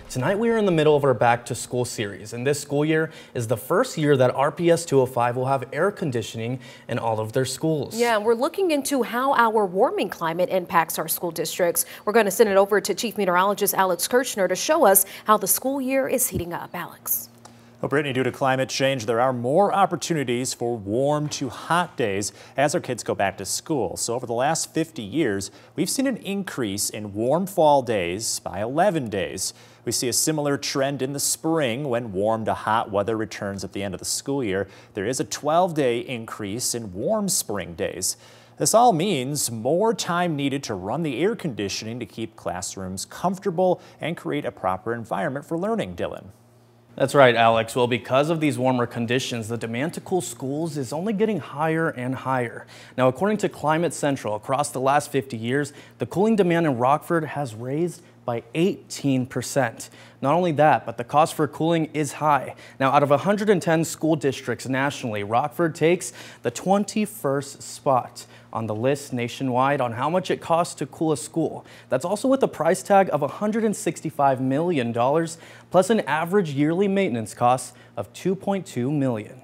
Tonight we are in the middle of our Back to School series, and this school year is the first year that RPS 205 will have air conditioning in all of their schools. Yeah, and we're looking into how our warming climate impacts our school districts. We're going to send it over to Chief Meteorologist Alex Kirchner to show us how the school year is heating up. Alex. Well, Brittany, due to climate change, there are more opportunities for warm to hot days as our kids go back to school. So over the last 50 years, we've seen an increase in warm fall days by 11 days. We see a similar trend in the spring when warm to hot weather returns at the end of the school year. There is a 12-day increase in warm spring days. This all means more time needed to run the air conditioning to keep classrooms comfortable and create a proper environment for learning, Dylan. That's right, Alex. Well, because of these warmer conditions, the demand to cool schools is only getting higher and higher. Now, according to Climate Central, across the last 50 years, the cooling demand in Rockford has raised by 18%. Not only that, but the cost for cooling is high. Now, out of 110 school districts nationally, Rockford takes the 21st spot on the list nationwide on how much it costs to cool a school. That's also with a price tag of $165 million, plus an average yearly maintenance cost of $2.2 million.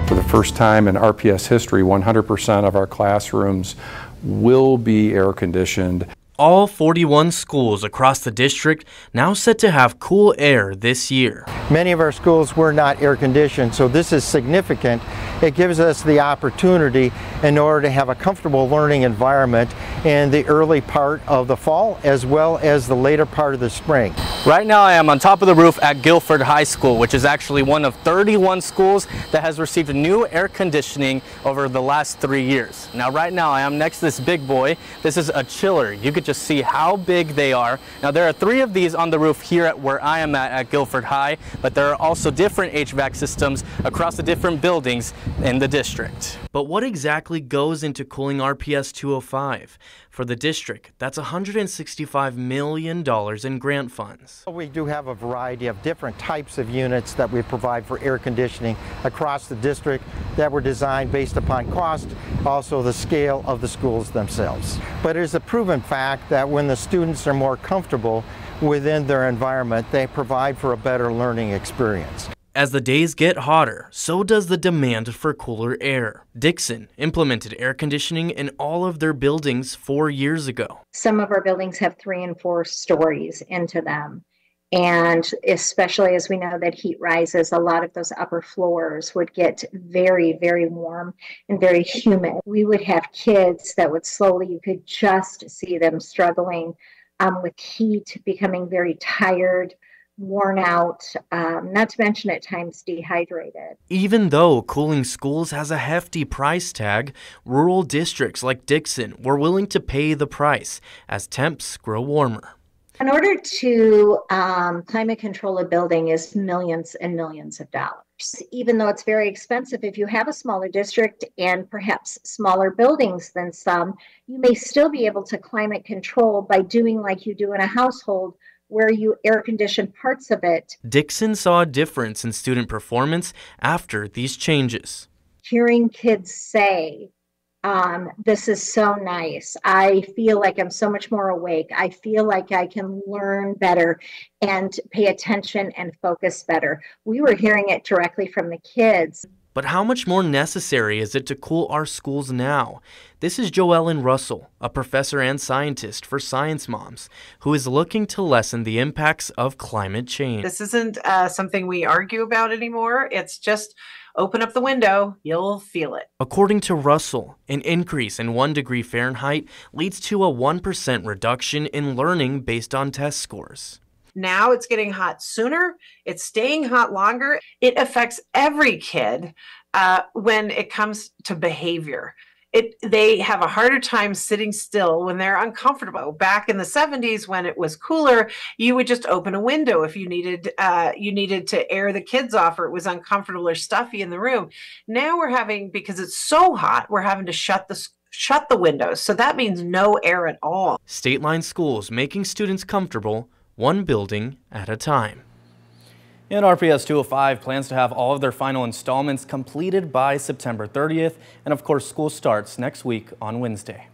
For the first time in RPS history, 100% of our classrooms will be air conditioned. All 41 schools across the district now set to have cool air this year. Many of our schools were not air conditioned, so this is significant. It gives us the opportunity in order to have a comfortable learning environment in the early part of the fall as well as the later part of the spring. Right now I am on top of the roof at Guilford High School, which is actually one of 31 schools that has received new air conditioning over the last 3 years. Now right now I am next to this big boy. This is a chiller. You could just see how big they are. Now there are 3 of these on the roof here at where I am at Guilford High, but there are also different HVAC systems across the different buildings in the district. But what exactly goes into cooling RPS 205? For the district, that's $165 million in grant funds. We do have a variety of different types of units that we provide for air conditioning across the district that were designed based upon cost, also the scale of the schools themselves. But it is a proven fact that when the students are more comfortable within their environment, they provide for a better learning experience. As the days get hotter, so does the demand for cooler air. Dixon implemented air conditioning in all of their buildings 4 years ago. Some of our buildings have 3 and 4 stories into them. And especially as we know that heat rises, a lot of those upper floors would get very, very warm and very humid. We would have kids that would slowly, you could just see them struggling with heat, becoming very tired, worn out, not to mention at times dehydrated. Even though cooling schools has a hefty price tag, rural districts like Dixon were willing to pay the price as temps grow warmer. In order to climate control a building is millions and millions of dollars. Even though it's very expensive, if you have a smaller district and perhaps smaller buildings than some, you may still be able to climate control by doing like you do in a household, where you air condition parts of it. Dixon saw a difference in student performance after these changes. Hearing kids say, this is so nice. I feel like I'm so much more awake. I feel like I can learn better and pay attention and focus better. We were hearing it directly from the kids. But how much more necessary is it to cool our schools now? This is Joellen Russell, a professor and scientist for Science Moms, who is looking to lessen the impacts of climate change. This isn't something we argue about anymore. It's just open up the window, you'll feel it. According to Russell, an increase in 1 degree Fahrenheit leads to a 1% reduction in learning based on test scores. Now it's getting hot sooner. It's staying hot longer. It affects every kid when it comes to behavior. They have a harder time sitting still when they're uncomfortable. Back in the 70s, when it was cooler, you would just open a window if you needed to air the kids off, or it was uncomfortable or stuffy in the room. Now we're having, because it's so hot, we're having to shut the windows. So that means no air at all. Stateline schools making students comfortable, one building at a time. And RPS 205 plans to have all of their final installments completed by September 30th. And of course, school starts next week on Wednesday.